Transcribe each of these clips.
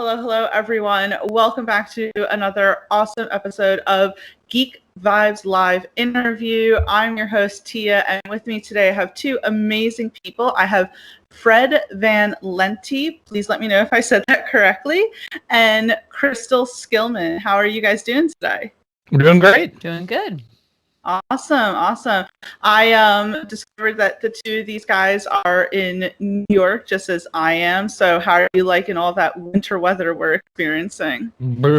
Hello, everyone. Welcome back to another awesome episode of Geek Vibes Live interview. I'm your host, Tia, and with me today I have two amazing people. I have Fred Van Lente. Please let me know if I said that correctly. And Crystal Skillman. How are you guys doing today? We're doing great. Doing good. Awesome. I discovered that the two of these guys are in New York, just as I am. So how are you liking all that winter weather we're experiencing? But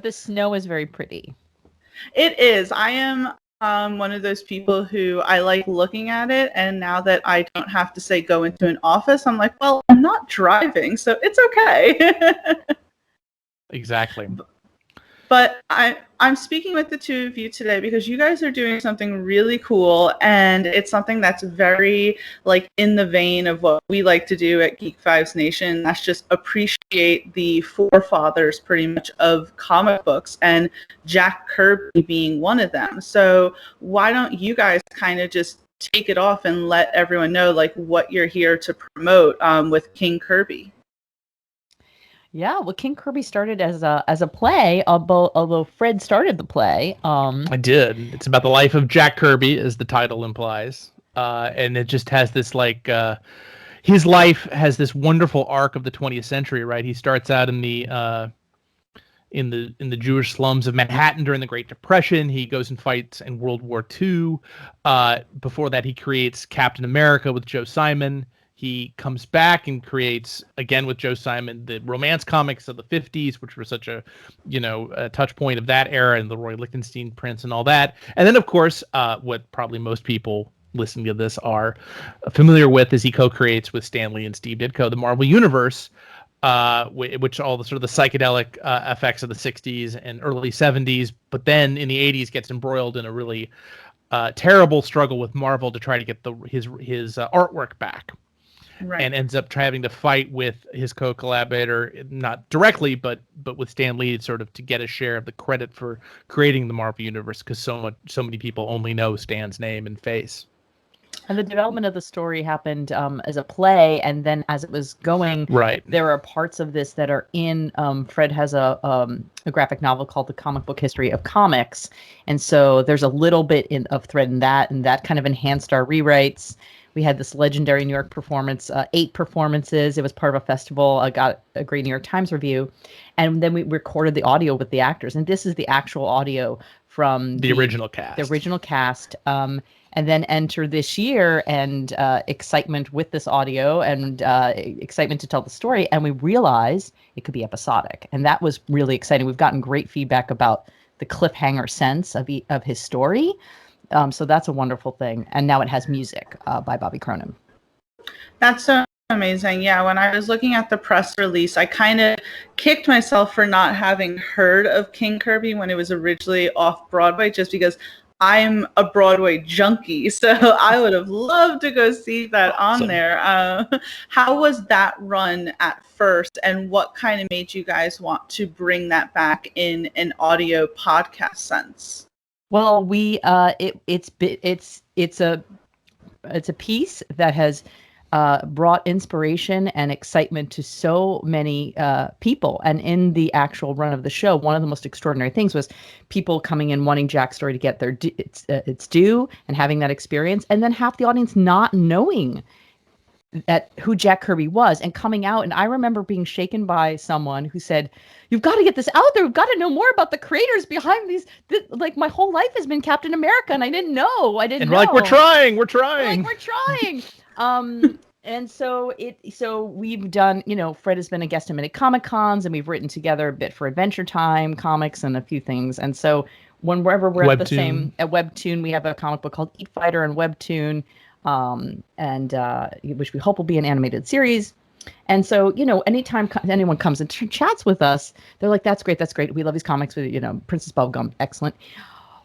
the snow is very pretty. It is. I am one of those people who I like looking at it. And now that I don't have to say go into an office, I'm like, well, I'm not driving, so it's okay. Exactly. But I'm speaking with the two of you today because you guys are doing something really cool, and it's something that's very like in the vein of what we like to do at Geek Vibes Nation. That's just appreciate the forefathers pretty much of comic books, and Jack Kirby being one of them. So why don't you guys kind of just take it off and let everyone know like what you're here to promote with King Kirby? Yeah, well, King Kirby started as a play, although Fred started the play. I did. It's about the life of Jack Kirby, as the title implies, and it just has this his life has this wonderful arc of the 20th century. Right, he starts out in the Jewish slums of Manhattan during the Great Depression. He goes and fights in World War II. Before that, he creates Captain America with Joe Simon. He comes back and creates, again with Joe Simon, the romance comics of the 50s, which were such a touch point of that era, and the Roy Lichtenstein prints and all that. And then, of course, what probably most people listening to this are familiar with is he co-creates with Stan Lee and Steve Ditko the Marvel Universe, which all the sort of the psychedelic effects of the 60s and early 70s, but then in the 80s gets embroiled in a really terrible struggle with Marvel to try to get his artwork back. Right. And ends up having to fight with his co-collaborator, not directly, but with Stan Lee, sort of to get a share of the credit for creating the Marvel Universe, because so many people only know Stan's name and face. And the development of the story happened as a play, and then as it was going, right, there are parts of this that are in. Fred has a graphic novel called The Comic Book History of Comics, and so there's a little bit of thread in that, and that kind of enhanced our rewrites. We had this legendary New York performance, 8 performances. It was part of a festival. I got a great New York Times review. And then we recorded the audio with the actors. And this is the actual audio from the original cast. The original cast. And then enter this year and excitement with this audio and excitement to tell the story. And we realized it could be episodic. And that was really exciting. We've gotten great feedback about the cliffhanger sense of his story. So that's a wonderful thing. And now it has music by Bobby Cronin. That's so amazing. Yeah, when I was looking at the press release, I kind of kicked myself for not having heard of King Kirby when it was originally off Broadway, just because I'm a Broadway junkie. So I would have loved to go see that on there. How was that run at first, and what kind of made you guys want to bring that back in an audio podcast sense? Well, it's a piece that has brought inspiration and excitement to so many people. And in the actual run of the show, one of the most extraordinary things was people coming in wanting Jack's story to get their its due and having that experience, and then half the audience not knowing who Jack Kirby was and coming out. And I remember being shaken by someone who said, "You've got to get this out there. We've got to know more about the creators behind these. Like, my whole life has been Captain America, and I didn't know. And we're like, we're trying. And so we've done, Fred has been a guest at many Comic Cons, and we've written together a bit for Adventure Time comics and a few things. And so whenever we're at Webtoon, we have a comic book called Eat Fighter and Webtoon, which we hope will be an animated series. And so, anytime anyone comes and chats with us, they're like, that's great. We love these comics with, Princess Bubblegum, excellent.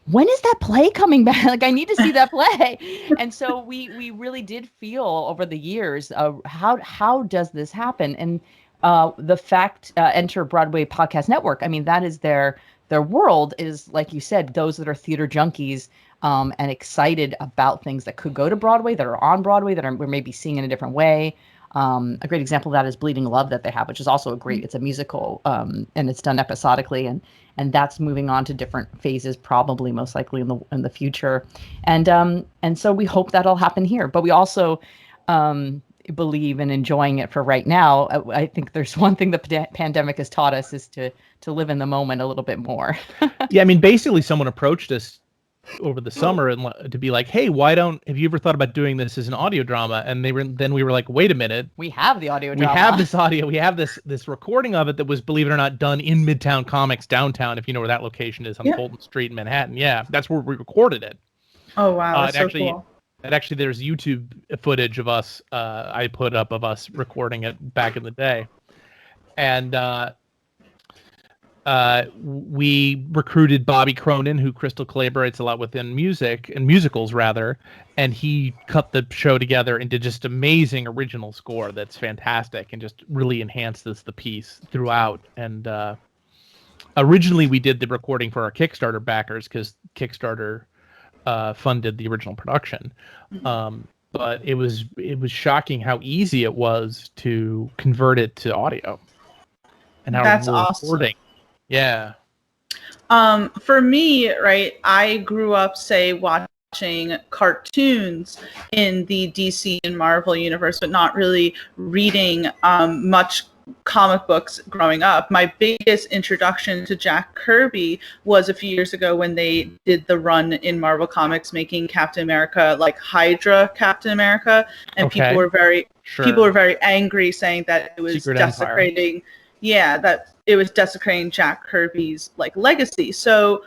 When is that play coming back? Like, I need to see that play. And so we really did feel over the years, how does this happen? And the fact, enter Broadway Podcast Network. I mean, that is their world is, like you said, those that are theater junkies and excited about things that could go to Broadway, that are on Broadway, that we're maybe seeing in a different way. A great example of that is Bleeding Love that they have, which is also it's a musical, and it's done episodically, and that's moving on to different phases, probably most likely in the future. And so we hope that'll happen here. But we also believe in enjoying it for right now. I think there's one thing the pandemic has taught us is to live in the moment a little bit more. Yeah, I mean, basically someone approached us over the summer and to be like, hey, have you ever thought about doing this as an audio drama? And then we were like, wait a minute. We have the audio drama. We have this audio. We have this recording of it that was, believe it or not, done in Midtown Comics downtown, if you know where that location is, on Fulton Street in Manhattan. Yeah, that's where we recorded it. Oh, wow. That's so cool. And actually, there's YouTube footage of us, I put up of us recording it back in the day. And we recruited Bobby Cronin, who Crystal collaborates a lot with in music and musicals, rather, and he cut the show together and did just amazing original score that's fantastic and just really enhances the piece throughout. And originally, we did the recording for our Kickstarter backers because Kickstarter funded the original production. But it was shocking how easy it was to convert it to audio. And how that's awesome. Recording. Yeah. For me, right, I grew up, say, watching cartoons in the DC and Marvel universe, but not really reading much comic books growing up. My biggest introduction to Jack Kirby was a few years ago when they did the run in Marvel Comics making Captain America like Hydra Captain America, and people were very angry, saying that it was Secret desecrating Empire. Yeah, that it was desecrating Jack Kirby's like legacy. So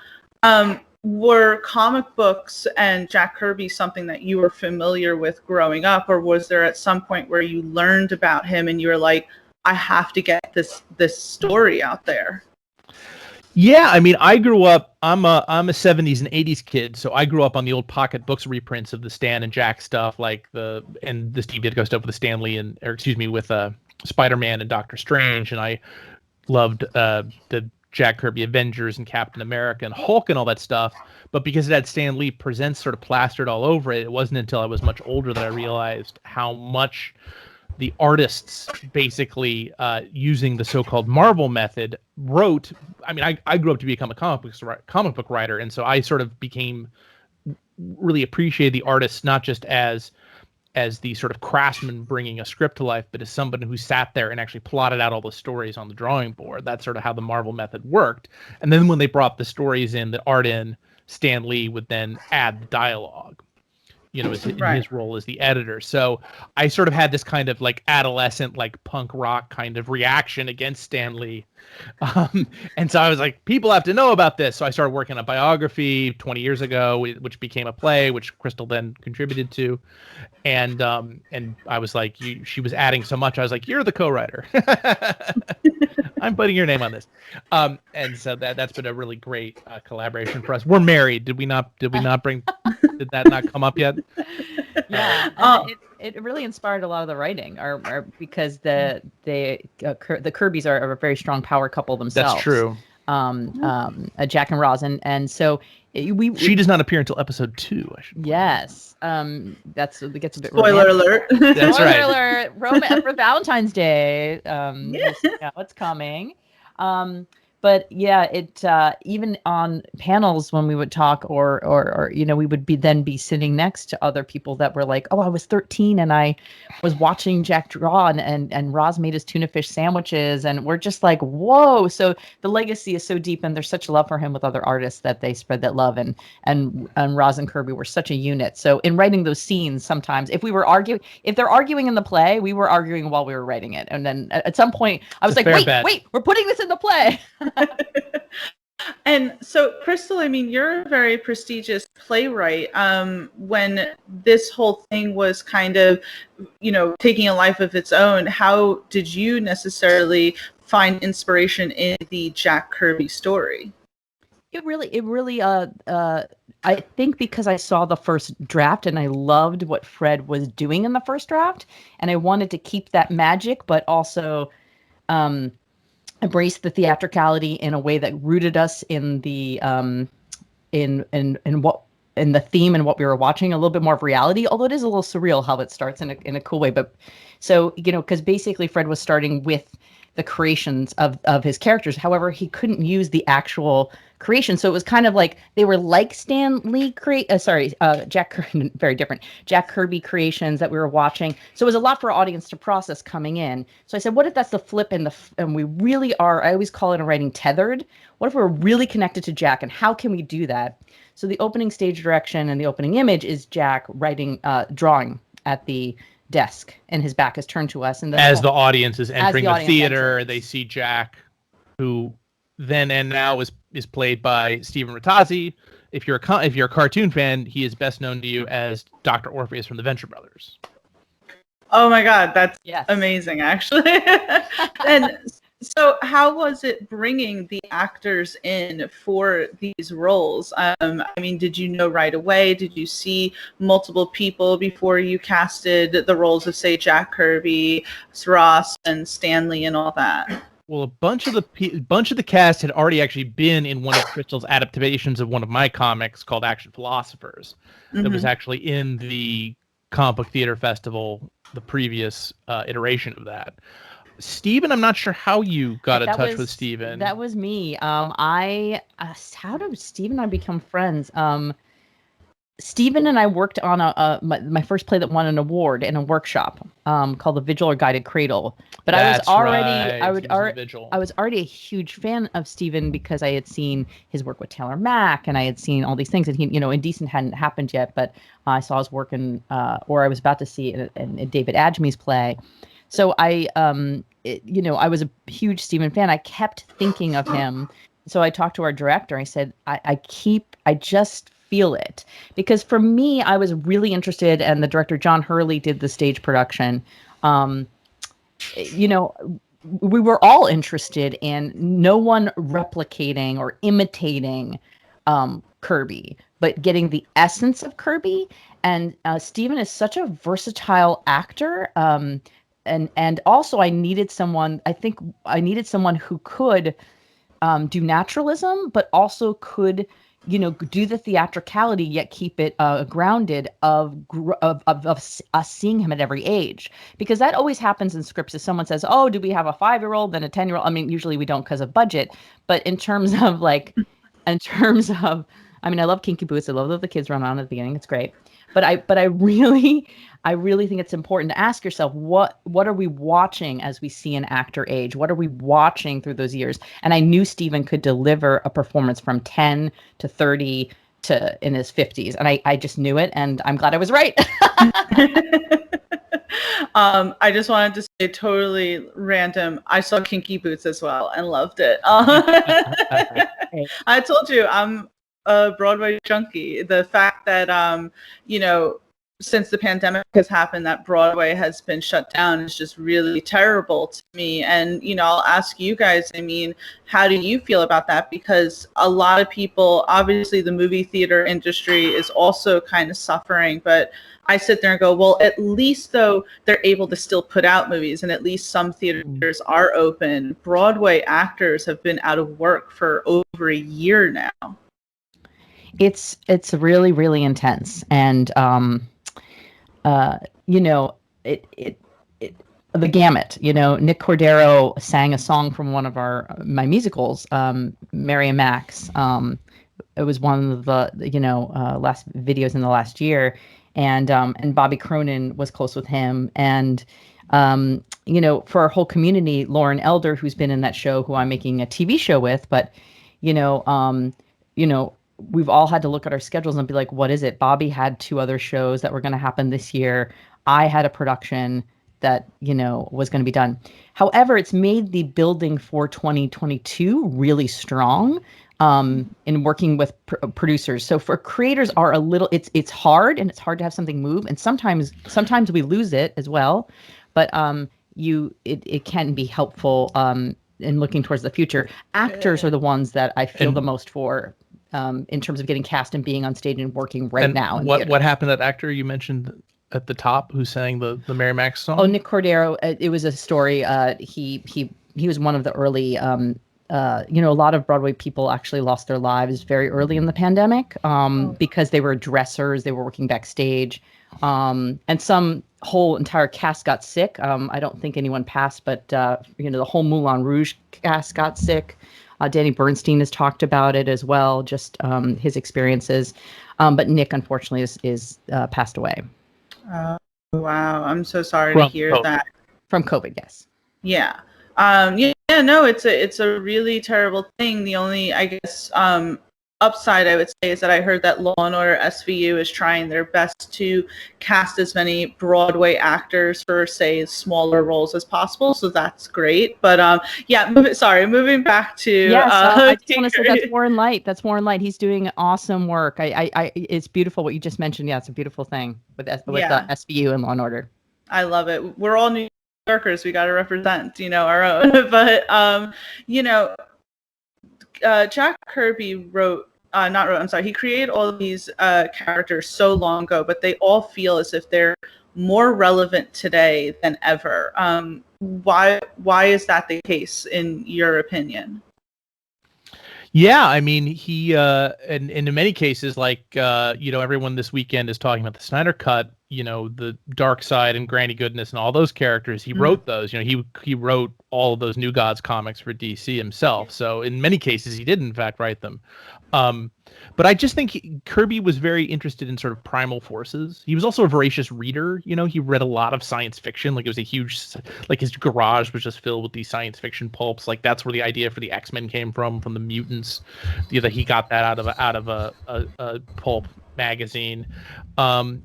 were comic books and Jack Kirby something that you were familiar with growing up, or was there at some point where you learned about him and you were like, I have to get this story out there? Yeah, I mean, I grew up. I'm a 70s and 80s kid, so I grew up on the old pocket books reprints of the Stan and Jack stuff, like the Steve Ditko stuff with the Stan Lee with Spider-Man and Doctor Strange, and I loved the Jack Kirby Avengers and Captain America and Hulk and all that stuff. But because it had Stan Lee Presents sort of plastered all over it, it wasn't until I was much older that I realized how much the artists basically using the so-called Marvel method wrote. I mean, I grew up to become a comic book writer, and so I sort of became really appreciated the artists not just as the sort of craftsman bringing a script to life, but as somebody who sat there and actually plotted out all the stories on the drawing board. That's sort of how the Marvel method worked. And then when they brought the stories in, the art in, Stan Lee would then add the dialogue, in his role as the editor. So I sort of had this kind of like adolescent, like punk rock kind of reaction against Stan Lee. And so I was like, people have to know about this. So I started working on a biography 20 years ago, which became a play, which Crystal then contributed to. And I was like, she was adding so much. I was like, you're the co-writer. I'm putting your name on this. And so that's been a really great collaboration for us. We're married. Did that not come up yet? Yeah. It really inspired a lot of the writing, or because the Kirbys are a very strong power couple themselves. That's true. Jack and Roz, and so she does not appear until episode 2. I should. Yes. It gets a bit spoiler alert. That's spoiler right. alert. For Valentine's Day. What's coming. But yeah, it even on panels when we would talk, or we would be sitting next to other people that were like, oh, I was 13 and I was watching Jack draw, and Roz made his tuna fish sandwiches, and we're just like, whoa. So the legacy is so deep, and there's such love for him with other artists that they spread that love, and Roz and Kirby were such a unit. So in writing those scenes, sometimes if they're arguing in the play, we were arguing while we were writing it, and then at some point I was like, wait, we're putting this in the play. And so, Crystal, I mean, you're a very prestigious playwright. When this whole thing was kind of, taking a life of its own, how did you necessarily find inspiration in the Jack Kirby story? It really, I think because I saw the first draft and I loved what Fred was doing in the first draft, and I wanted to keep that magic, but also, embrace the theatricality in a way that rooted us in the in in the theme and what we were watching, a little bit more of reality, although it is a little surreal how it starts in a cool way. But so, because basically Fred was starting with the creations of his characters. However, he couldn't use the actual creation. So it was kind of like they were like Stan Lee very different. Jack Kirby creations that we were watching. So it was a lot for our audience to process coming in. So I said, what if that's the flip and we really are, I always call it in writing, tethered. What if we're really connected to Jack, and how can we do that? So the opening stage direction and the opening image is Jack drawing at the desk, and his back is turned to us. And as the audience is entering the theater, enters. They see Jack, who then and now is played by Stephen Rattazzi. If you're a cartoon fan, he is best known to you as Dr. Orpheus from the Venture Brothers. Oh my God, that's amazing, actually. And so how was it bringing the actors in for these roles? I mean, did you know right away? Did you see multiple people before you casted the roles of, say, Jack Kirby, Ross, and Stanley and all that? Well, a bunch of the cast had already actually been in one of Crystal's adaptations of one of my comics called Action Philosophers. That was actually in the Comic Book Theater Festival, the previous iteration of that. Steven, I'm not sure how you got in touch with Steven. That was me. How did Steven and I become friends? Steven and I worked on my first play that won an award in a workshop called The Vigil or Guided Cradle. But I was already a huge fan of Steven because I had seen his work with Taylor Mack, and I had seen all these things. And he, Indecent hadn't happened yet, but I saw his work or I was about to see it in David Adjemi's play. So I was a huge Steven fan. I kept thinking of him. So I talked to our director. I said, I just feel it. Because for me, I was really interested, and the director, John Hurley, did the stage production. We were all interested in no one replicating or imitating Kirby, but getting the essence of Kirby. And Steven is such a versatile actor. And also I needed someone who could do naturalism, but also could, do the theatricality, yet keep it grounded of us seeing him at every age. Because that always happens in scripts. If someone says, oh, do we have a 5-year-old, then a 10-year-old? I mean, usually we don't because of budget. But I love Kinky Boots. I love that the kids run on at the beginning. It's great. But I really think it's important to ask yourself, what are we watching as we see an actor age? What are we watching through those years? And I knew Steven could deliver a performance from 10 to 30 to in his 50s. And I just knew it, and I'm glad I was right. I just wanted to say, totally random, I saw Kinky Boots as well and loved it. I told you, I'm a Broadway junkie. The fact that since the pandemic has happened, that Broadway has been shut down is just really terrible to me. And I'll ask you guys, I mean, how do you feel about that? Because a lot of people, obviously the movie theater industry is also kind of suffering, but I sit there and go, well, at least though they're able to still put out movies, and at least some theaters are open. Broadway actors have been out of work for over a year now. It's really, really intense. And, the gamut, Nick Cordero sang a song from one of my musicals, Mary and Max. It was one of the, last videos in the last year. And Bobby Cronin was close with him. And, for our whole community, Lauren Elder, who's been in that show, who I'm making a TV show with, but, we've all had to look at our schedules and be like, what is it? Bobby had 2 other shows that were going to happen this year. I had a production that, was going to be done. However, it's made the building for 2022 really strong in working with producers. So for creators it's hard, and it's hard to have something move. And sometimes we lose it as well. But it can be helpful in looking towards the future. Actors are the ones that I feel the most for. In terms of getting cast and being on stage and working now. What happened to that actor you mentioned at the top who sang the Mary Max song? Oh, Nick Cordero. It was a story. He was one of the early a lot of Broadway people actually lost their lives very early in the pandemic because they were dressers, they were working backstage, and some whole entire cast got sick. I don't think anyone passed, but the whole Moulin Rouge cast got sick. Danny Bernstein has talked about it as well, just his experiences. But Nick, unfortunately, is passed away. Wow, I'm so sorry to hear that. From COVID, yes. Yeah. No, it's a really terrible thing. The only, I guess, upside I would say is that I heard that Law and Order SVU is trying their best to cast as many Broadway actors for, say, smaller roles as possible. So that's great. But moving back to I just want to say that's Warren Light. That's Warren Light. He's doing awesome work. It's beautiful what you just mentioned. Yeah, it's a beautiful thing with SVU and Law and Order. I love it. We're all New Yorkers. We got to represent, our own. But Jack Kirby he created all of these characters so long ago, but they all feel as if they're more relevant today than ever. Why is that the case in your opinion? Yeah, I mean, he and in many cases, like everyone this weekend is talking about the Snyder Cut, the Dark Side and Granny Goodness and all those characters. He wrote those. He wrote all of those New Gods comics for DC himself. So in many cases, he did in fact write them. But I just think Kirby was very interested in sort of primal forces. He was also a voracious reader. He read a lot of science fiction. Like, it was a huge, like, his garage was just filled with these science fiction pulps. Like, that's where the idea for the X-Men came from the mutants. That he got that out of a pulp magazine.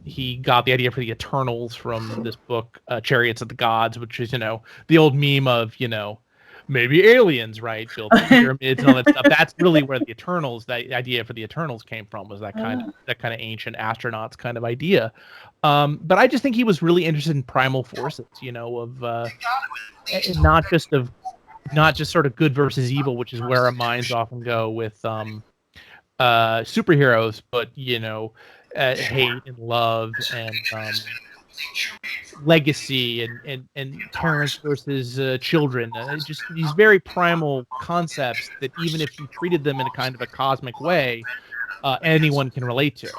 He got the idea for the Eternals from this book, Chariots of the Gods, which is, the old meme of, maybe aliens, right? Built pyramids and all that stuff. That's really where the Eternals, the idea for the Eternals came from, was that kind of ancient astronauts kind of idea. But I just think he was really interested in primal forces, of not just sort of good versus evil, which is where our minds often go with superheroes, but hate and love and legacy and parents versus children. Just these very primal concepts that even if you treated them in a kind of a cosmic way, anyone can relate to.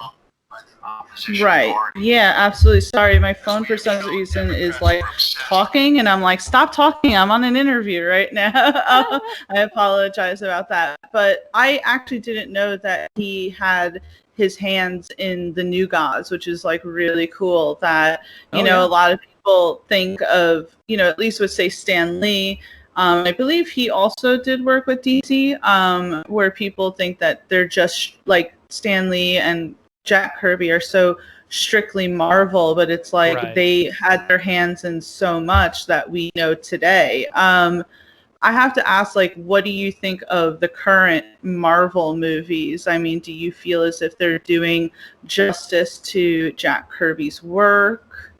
Right. Yeah, absolutely. Sorry, my phone for some reason is like talking, and I'm like, stop talking. I'm on an interview right now. I apologize about that. But I actually didn't know that he had his hands in the New Gods, which is like really cool. That a lot of people think of, at least with, say, Stan Lee. I believe he also did work with DC, where people think that they're just like Stan Lee and Jack Kirby are so strictly Marvel, but it's like they had their hands in so much that we know today. I have to ask, like, what do you think of the current Marvel movies? I mean, do you feel as if they're doing justice to Jack Kirby's work?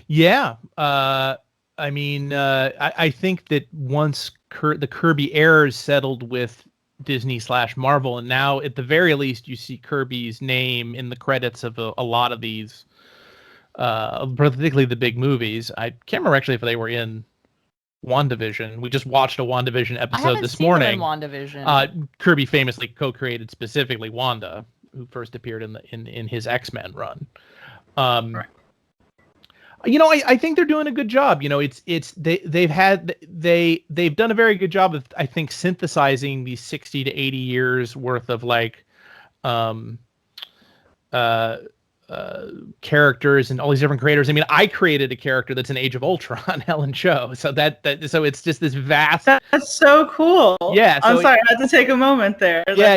Yeah. I think that once the Kirby errors settled with Disney/Marvel, and now at the very least you see Kirby's name in the credits of a lot of these, particularly the big movies. I can't remember actually if they were in WandaVision. We just watched a WandaVision episode this morning. WandaVision. Kirby famously co-created specifically Wanda, who first appeared in his X-Men run. Right. I think they're doing a good job. They've done a very good job of, I think, synthesizing these 60 to 80 years worth of characters and all these different creators. I mean, I created a character that's an Age of Ultron, Helen Cho. So so it's just this vast. That's so cool. Yeah. So I'm sorry, I had to take a moment there. Yeah.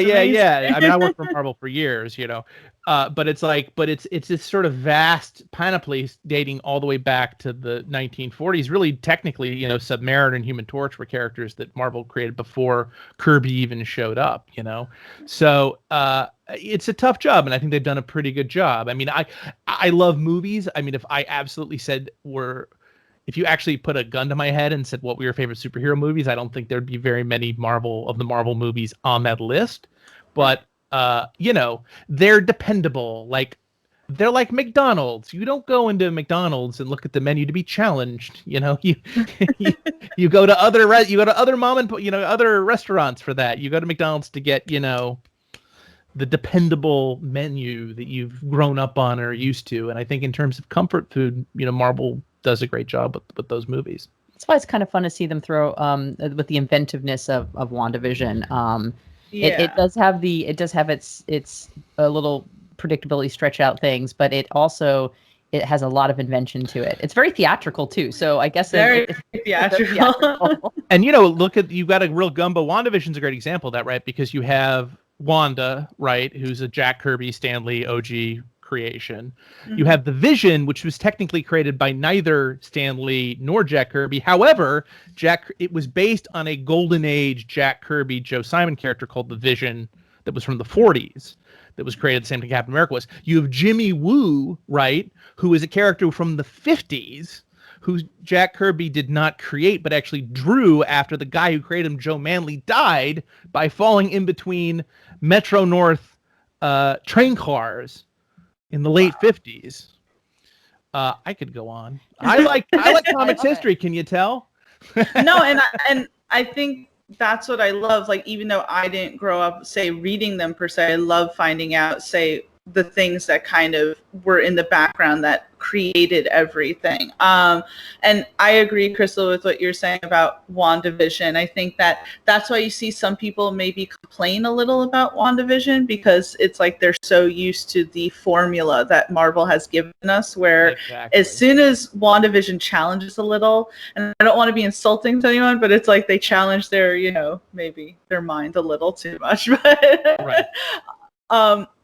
I mean, I worked for Marvel for years, but it's this sort of vast panoply dating all the way back to the 1940s. Really, technically, Submariner and Human Torch were characters that Marvel created before Kirby even showed up. So it's a tough job, and I think they've done a pretty good job. I mean, I love movies. I mean, if I absolutely said if you actually put a gun to my head and said what were your favorite superhero movies, I don't think there'd be very many Marvel movies on that list. But they're dependable. Like, they're like McDonald's. You don't go into McDonald's and look at the menu to be challenged. You know, you go to other other restaurants for that. You go to McDonald's to get, the dependable menu that you've grown up on or used to. And I think in terms of comfort food, Marvel does a great job with those movies. That's why it's kind of fun to see them throw with the inventiveness of WandaVision. It does have its a little predictability, stretch out things, but it has a lot of invention to it. It's very theatrical too, so I guess it's theatrical. And you've got a real gumbo. WandaVision's a great example of that, right? Because you have Wanda, right, who's a Jack Kirby, Stan Lee OG creation. Mm-hmm. You have the Vision, which was technically created by neither Stan Lee nor Jack Kirby. However, it was based on a golden age Jack Kirby, Joe Simon character called the Vision that was from the 40s. That was created the same time Captain America was. You have Jimmy Woo, right, who is a character from the 50s, who Jack Kirby did not create, but actually drew after the guy who created him, Joe Manley, died by falling in between Metro North train cars in the late 50s. I could go on. I like comics history. Can you tell? No, and I think that's what I love. Like, even though I didn't grow up, say, reading them per se, I love finding out, say, the things that kind of were in the background that created everything. And I agree, Crystal, with what you're saying about WandaVision. I think that's why you see some people maybe complain a little about WandaVision, because it's like they're so used to the formula that Marvel has given us, where as soon as WandaVision challenges a little, and I don't want to be insulting to anyone, but it's like they challenge their, maybe their mind a little too much. But right.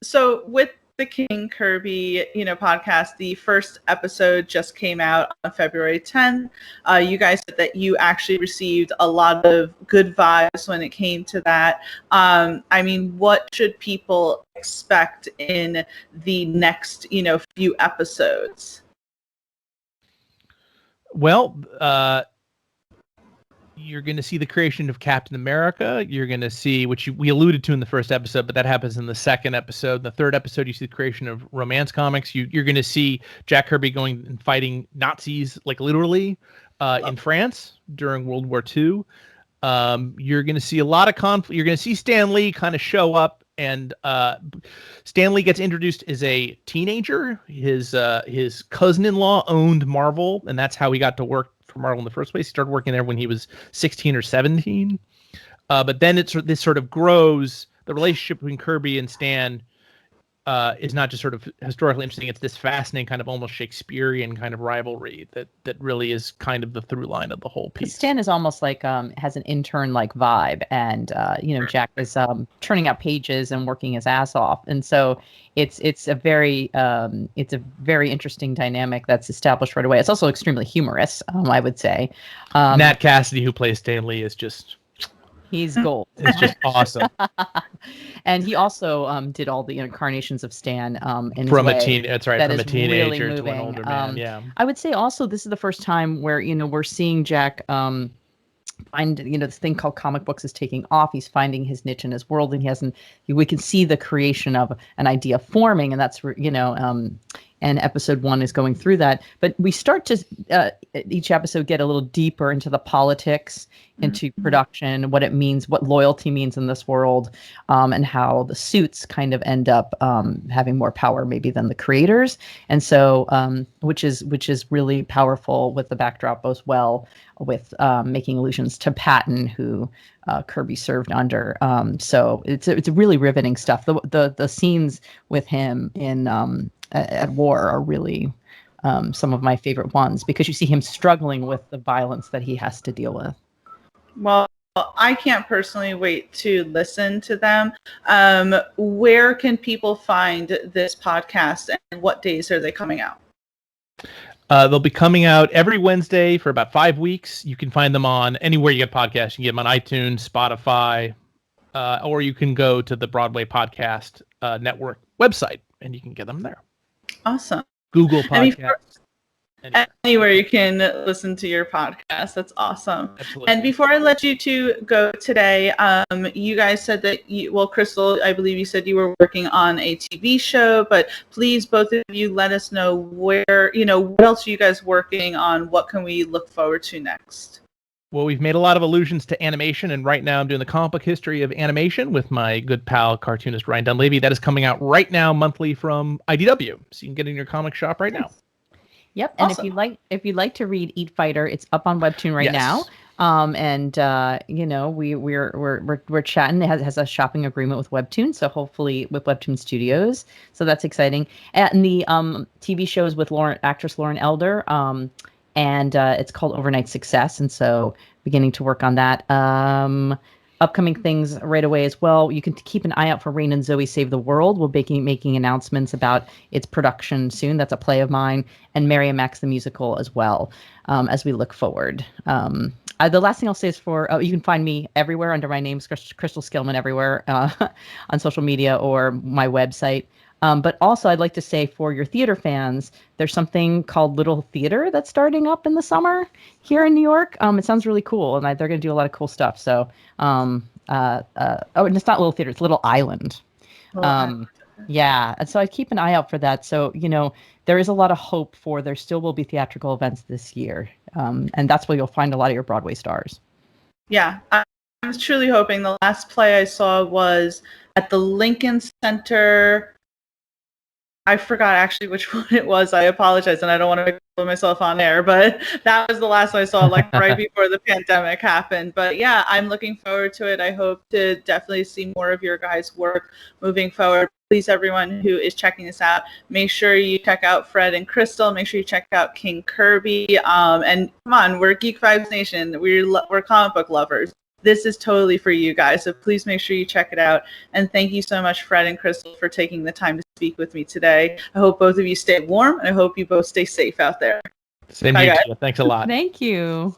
So with the King Kirby, podcast, the first episode just came out on February 10th. You guys said that you actually received a lot of good vibes when it came to that. What should people expect in the next, few episodes? Well, you're going to see the creation of Captain America. You're going to see, which we alluded to in the first episode, but that happens in the second episode. In the third episode, you see the creation of romance comics. You're going to see Jack Kirby going and fighting Nazis, like literally, in France during World War II. You're going to see a lot of conflict. You're going to see Stan Lee kind of show up, and Stan Lee gets introduced as a teenager. His cousin-in-law owned Marvel, and that's how he got to work for Marvel in the first place. He started working there when he was 16 or 17. But then this sort of grows. The relationship between Kirby and Stan is not just sort of historically interesting. It's this fascinating kind of almost Shakespearean kind of rivalry that really is kind of the through line of the whole piece. Stan is almost like has an intern-like vibe, and Jack is turning out pages and working his ass off, and so it's a very interesting dynamic that's established right away. It's also extremely humorous, I would say. Nat Cassidy, who plays Stan Lee, is just. He's gold. It's just awesome. And he also did all the incarnations of Stan in from his a teen. That's right. From a teenager really to an older man. Yeah. I would say also this is the first time where we're seeing Jack find this thing called comic books is taking off. He's finding his niche in his world, and we can see the creation of an idea forming, and that's and episode 1 is going through that. But we start to each episode get a little deeper into the politics, into production, what it means, what loyalty means in this world, and how the suits kind of end up having more power maybe than the creators. And so, which is really powerful with the backdrop as well, with making allusions to Patton, who Kirby served under. So it's really riveting stuff. The scenes with him in at war are really some of my favorite ones, because you see him struggling with the violence that he has to deal with. Well, I can't personally wait to listen to them. Where can people find this podcast, and what days are they coming out? They'll be coming out every Wednesday for about 5 weeks. You can find them on anywhere you get podcasts. You can get them on iTunes, Spotify, or you can go to the Broadway Podcast Network website, and you can get them there. Awesome. Google Podcasts. anywhere you can listen to your podcast. That's awesome. Absolutely. And before I let you two go today, you guys said that Crystal, I believe you said you were working on a TV show, but please, both of you, let us know where, what else are you guys working on? What can we look forward to next? Well, we've made a lot of allusions to animation, and right now I'm doing the comic book history of animation with my good pal, cartoonist Ryan Dunleavy. That is coming out right now, monthly from IDW, so you can get it in your comic shop right now. Yep, and awesome. if you'd like to read Eat Fighter, it's up on Webtoon right now. We're chatting. It has a shopping agreement with Webtoon, so hopefully with Webtoon Studios. So that's exciting. And the TV shows with actress Lauren Elder. And it's called Overnight Success, and so beginning to work on that. Upcoming things right away as well. You can keep an eye out for Rain and Zoe Save the World. We'll be making announcements about its production soon. That's a play of mine, and Mary and Max the musical as well, as we look forward. The last thing I'll say is you can find me everywhere under my name, Crystal Skillman, everywhere on social media or my website. But also, I'd like to say for your theater fans, there's something called Little Theater that's starting up in the summer here in New York. It sounds really cool, and they're going to do a lot of cool stuff. So, and it's not Little Theater; it's Little Island. Yeah, and so I keep an eye out for that. So, there is a lot of hope for there still will be theatrical events this year, and that's where you'll find a lot of your Broadway stars. Yeah, I'm truly hoping. The last play I saw was at the Lincoln Center. I forgot actually which one it was. I apologize, and I don't want to put myself on air, but that was the last one I saw, right before the pandemic happened. But yeah, I'm looking forward to it. I hope to definitely see more of your guys' work moving forward. Please, everyone who is checking this out, make sure you check out Fred and Crystal. Make sure you check out King Kirby. And come on, we're Geek Vibes Nation. We're comic book lovers. This is totally for you guys, so please make sure you check it out. And thank you so much, Fred and Crystal, for taking the time to speak with me today. I hope both of you stay warm, and I hope you both stay safe out there. Same here. Thanks a lot. Thank you.